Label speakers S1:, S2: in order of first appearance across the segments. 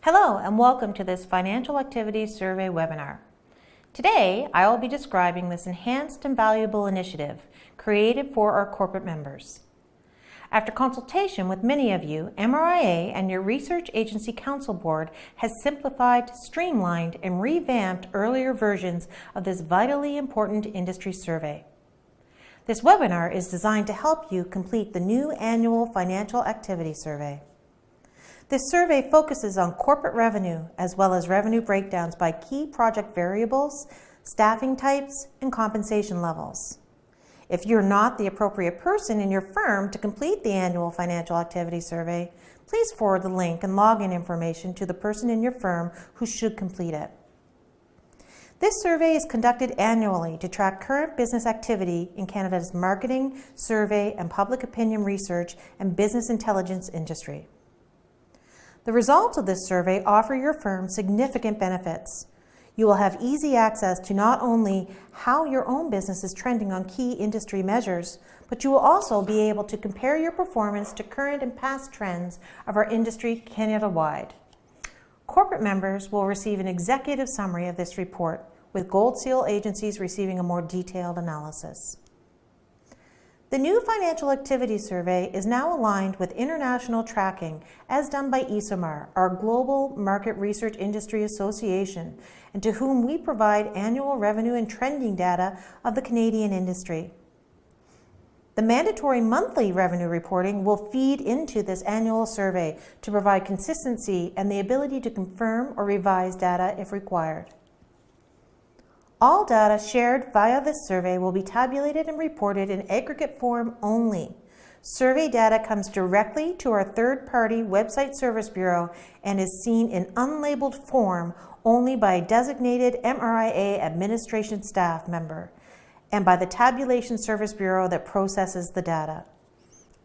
S1: Hello and welcome to this Financial Activities Survey webinar. Today, I will be describing this enhanced and valuable initiative created for our corporate members. After consultation with many of you, MRIA and your Research Agency Council Board has simplified, streamlined, and revamped earlier versions of this vitally important industry survey. This webinar is designed to help you complete the new annual Financial Activity Survey. This survey focuses on corporate revenue as well as revenue breakdowns by key project variables, staffing types, and compensation levels. If you're not the appropriate person in your firm to complete the annual Financial Activity Survey, please forward the link and login information to the person in your firm who should complete it. This survey is conducted annually to track current business activity in Canada's marketing, survey, and public opinion research and business intelligence industry. The results of this survey offer your firm significant benefits. You will have easy access to not only how your own business is trending on key industry measures, but you will also be able to compare your performance to current and past trends of our industry Canada-wide. Corporate members will receive an executive summary of this report, with Gold Seal agencies receiving a more detailed analysis. The new Financial Activity Survey is now aligned with international tracking as done by ESOMAR, our Global Market Research Industry Association, and to whom we provide annual revenue and trending data of the Canadian industry. The mandatory monthly revenue reporting will feed into this annual survey to provide consistency and the ability to confirm or revise data if required. All data shared via this survey will be tabulated and reported in aggregate form only. Survey data comes directly to our third-party website service bureau and is seen in unlabeled form only by a designated MRIA administration staff member and by the tabulation service bureau that processes the data.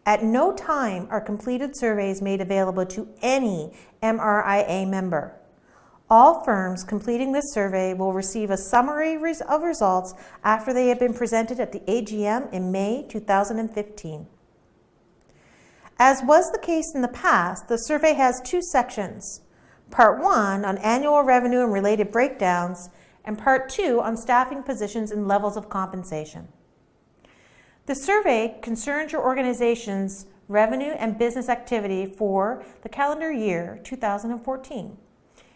S1: At no time are completed surveys made available to any MRIA member. All firms completing this survey will receive a summary of results after they have been presented at the AGM in May 2015. As was the case in the past, the survey has two sections. Part 1 on annual revenue and related breakdowns, and Part 2 on staffing positions and levels of compensation. The survey concerns your organization's revenue and business activity for the calendar year 2014.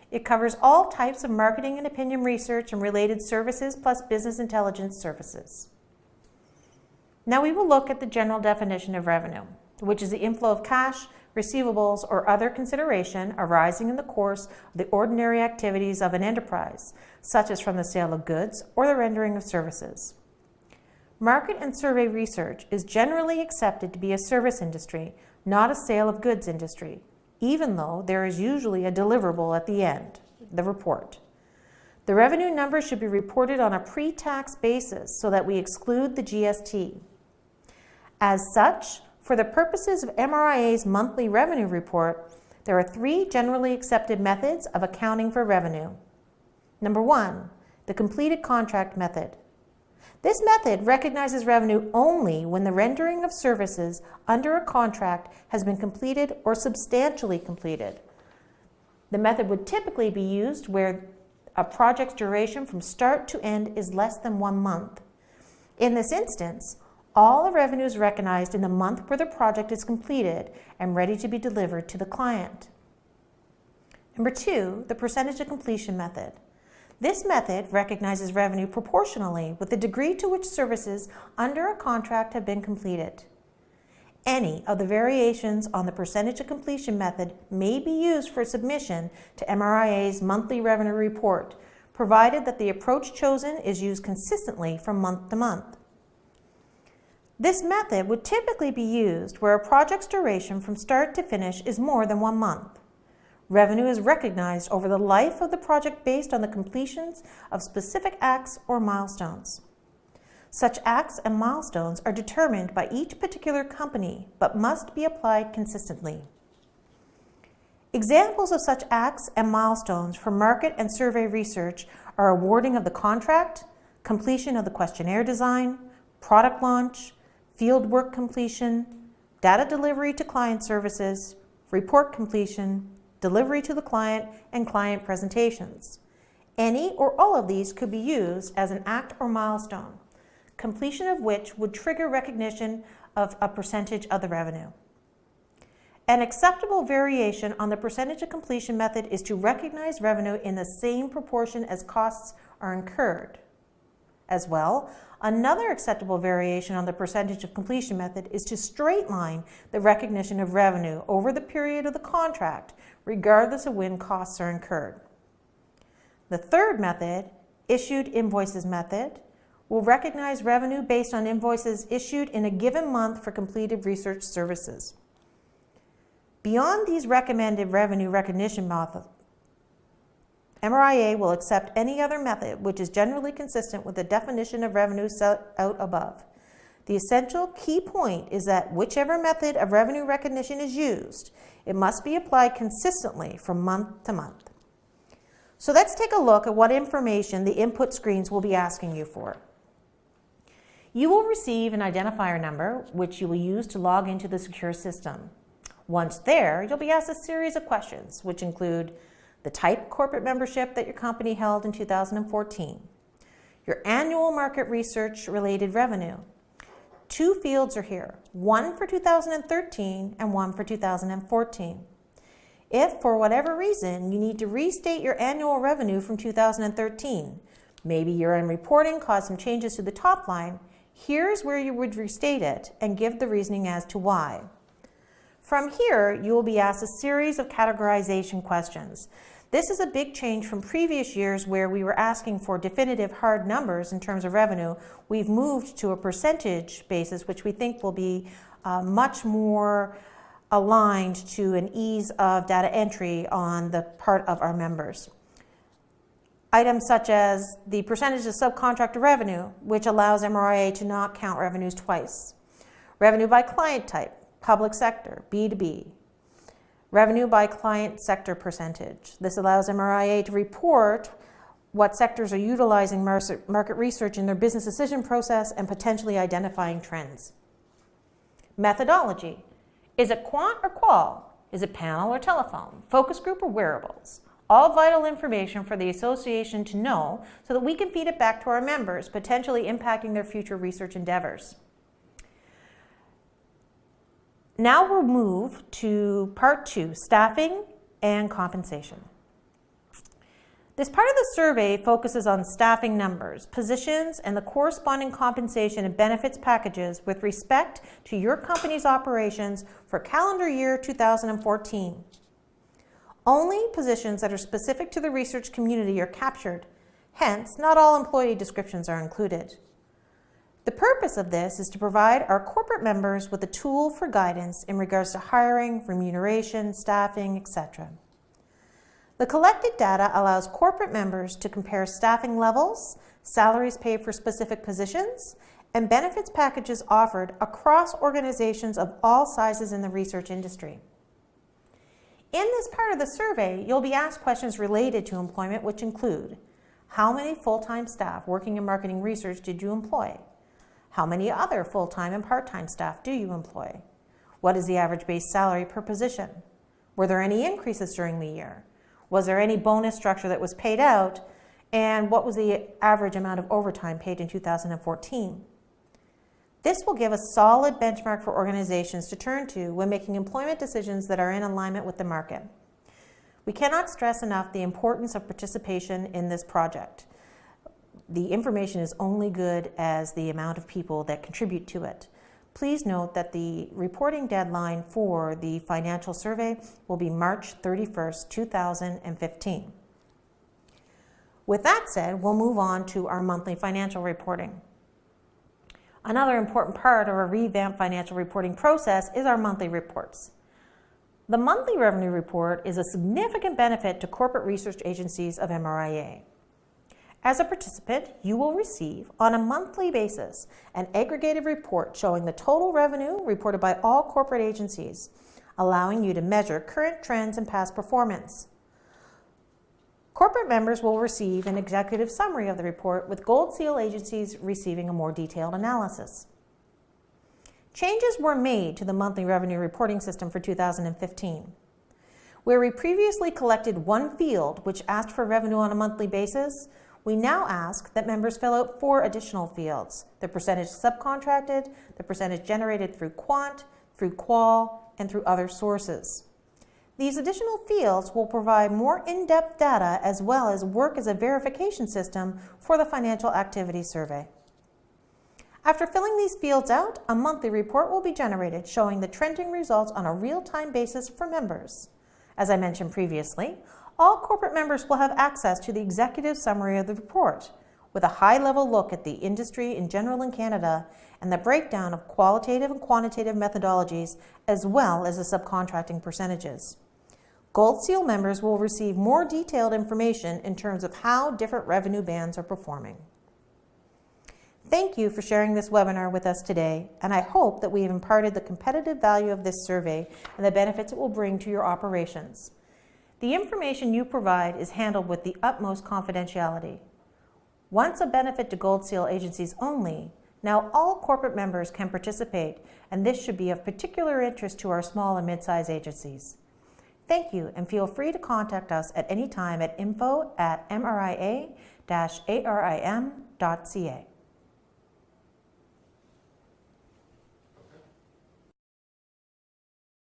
S1: It covers all types of marketing and opinion research and related services plus business intelligence services. Now we will look at the general definition of revenue, which is the inflow of cash, receivables, or other consideration arising in the course of the ordinary activities of an enterprise, such as from the sale of goods or the rendering of services. Market and survey research is generally accepted to be a service industry, not a sale of goods industry, even though there is usually a deliverable at the end, the report. The revenue number should be reported on a pre-tax basis so that we exclude the GST. As such, for the purposes of MRIA's monthly revenue report, there are three generally accepted methods of accounting for revenue. Number 1, the completed contract method. This method recognizes revenue only when the rendering of services under a contract has been completed or substantially completed. The method would typically be used where a project's duration from start to end is less than 1 month. In this instance, all the revenue is recognized in the month where the project is completed and ready to be delivered to the client. Number 2, the percentage of completion method. This method recognizes revenue proportionally with the degree to which services under a contract have been completed. Any of the variations on the percentage of completion method may be used for submission to MRIA's monthly revenue report, provided that the approach chosen is used consistently from month to month. This method would typically be used where a project's duration from start to finish is more than 1 month. Revenue is recognized over the life of the project based on the completions of specific acts or milestones. Such acts and milestones are determined by each particular company, but must be applied consistently. Examples of such acts and milestones for market and survey research are awarding of the contract, completion of the questionnaire design, product launch, field work completion, data delivery to client services, report completion, delivery to the client, and client presentations. Any or all of these could be used as an act or milestone, completion of which would trigger recognition of a percentage of the revenue. An acceptable variation on the percentage of completion method is to recognize revenue in the same proportion as costs are incurred. As well, another acceptable variation on the percentage of completion method is to straight line the recognition of revenue over the period of the contract, regardless of when costs are incurred. The third method, issued invoices method, will recognize revenue based on invoices issued in a given month for completed research services. Beyond these recommended revenue recognition methods, MRIA will accept any other method which is generally consistent with the definition of revenue set out above. The essential key point is that whichever method of revenue recognition is used, it must be applied consistently from month to month. So let's take a look at what information the input screens will be asking you for. You will receive an identifier number, which you will use to log into the secure system. Once there, you'll be asked a series of questions, which include the type of corporate membership that your company held in 2014, your annual market research related revenue. 2 fields are here, one for 2013 and one for 2014. If, for whatever reason, you need to restate your annual revenue from 2013, maybe year-end reporting caused some changes to the top line, here's where you would restate it and give the reasoning as to why. From here, you will be asked a series of categorization questions. This is a big change from previous years where we were asking for definitive hard numbers in terms of revenue. We've moved to a percentage basis, which we think will be much more aligned to an ease of data entry on the part of our members. Items such as the percentage of subcontractor revenue, which allows MRIA to not count revenues twice. Revenue by client type, public sector, B2B. Revenue by client sector percentage. This allows MRIA to report what sectors are utilizing market research in their business decision process and potentially identifying trends. Methodology. Is it quant or qual? Is it panel or telephone? Focus group or wearables? All vital information for the association to know so that we can feed it back to our members, potentially impacting their future research endeavors. Now we'll move to part 2, staffing and compensation. This part of the survey focuses on staffing numbers, positions, and the corresponding compensation and benefits packages with respect to your company's operations for calendar year 2014. Only positions that are specific to the research community are captured. Hence, not all employee descriptions are included. The purpose of this is to provide our corporate members with a tool for guidance in regards to hiring, remuneration, staffing, etc. The collected data allows corporate members to compare staffing levels, salaries paid for specific positions, and benefits packages offered across organizations of all sizes in the research industry. In this part of the survey, you'll be asked questions related to employment, which include: how many full-time staff working in marketing research did you employ? How many other full-time and part-time staff do you employ? What is the average base salary per position? Were there any increases during the year? Was there any bonus structure that was paid out? And what was the average amount of overtime paid in 2014? This will give a solid benchmark for organizations to turn to when making employment decisions that are in alignment with the market. We cannot stress enough the importance of participation in this project. The information is only good as the amount of people that contribute to it. Please note that the reporting deadline for the financial survey will be March 31st, 2015. With that said, we'll move on to our monthly financial reporting. Another important part of our revamped financial reporting process is our monthly reports. The monthly revenue report is a significant benefit to corporate research agencies of MRIA. As a participant, you will receive, on a monthly basis, an aggregated report showing the total revenue reported by all corporate agencies, allowing you to measure current trends and past performance. Corporate members will receive an executive summary of the report, with Gold Seal agencies receiving a more detailed analysis. Changes were made to the monthly revenue reporting system for 2015. Where we previously collected one field which asked for revenue on a monthly basis, we now ask that members fill out 4 additional fields: the percentage subcontracted, the percentage generated through quant, through qual, and through other sources. These additional fields will provide more in-depth data as well as work as a verification system for the financial activity survey. After filling these fields out, a monthly report will be generated showing the trending results on a real-time basis for members. As I mentioned previously, all corporate members will have access to the executive summary of the report, with a high-level look at the industry in general in Canada and the breakdown of qualitative and quantitative methodologies, as well as the subcontracting percentages. Gold Seal members will receive more detailed information in terms of how different revenue bands are performing. Thank you for sharing this webinar with us today, and I hope that we have imparted the competitive value of this survey and the benefits it will bring to your operations. The information you provide is handled with the utmost confidentiality. Once a benefit to Gold Seal agencies only, now all corporate members can participate, and this should be of particular interest to our small and mid-sized agencies. Thank you, and feel free to contact us at any time at info@mria-arim.ca.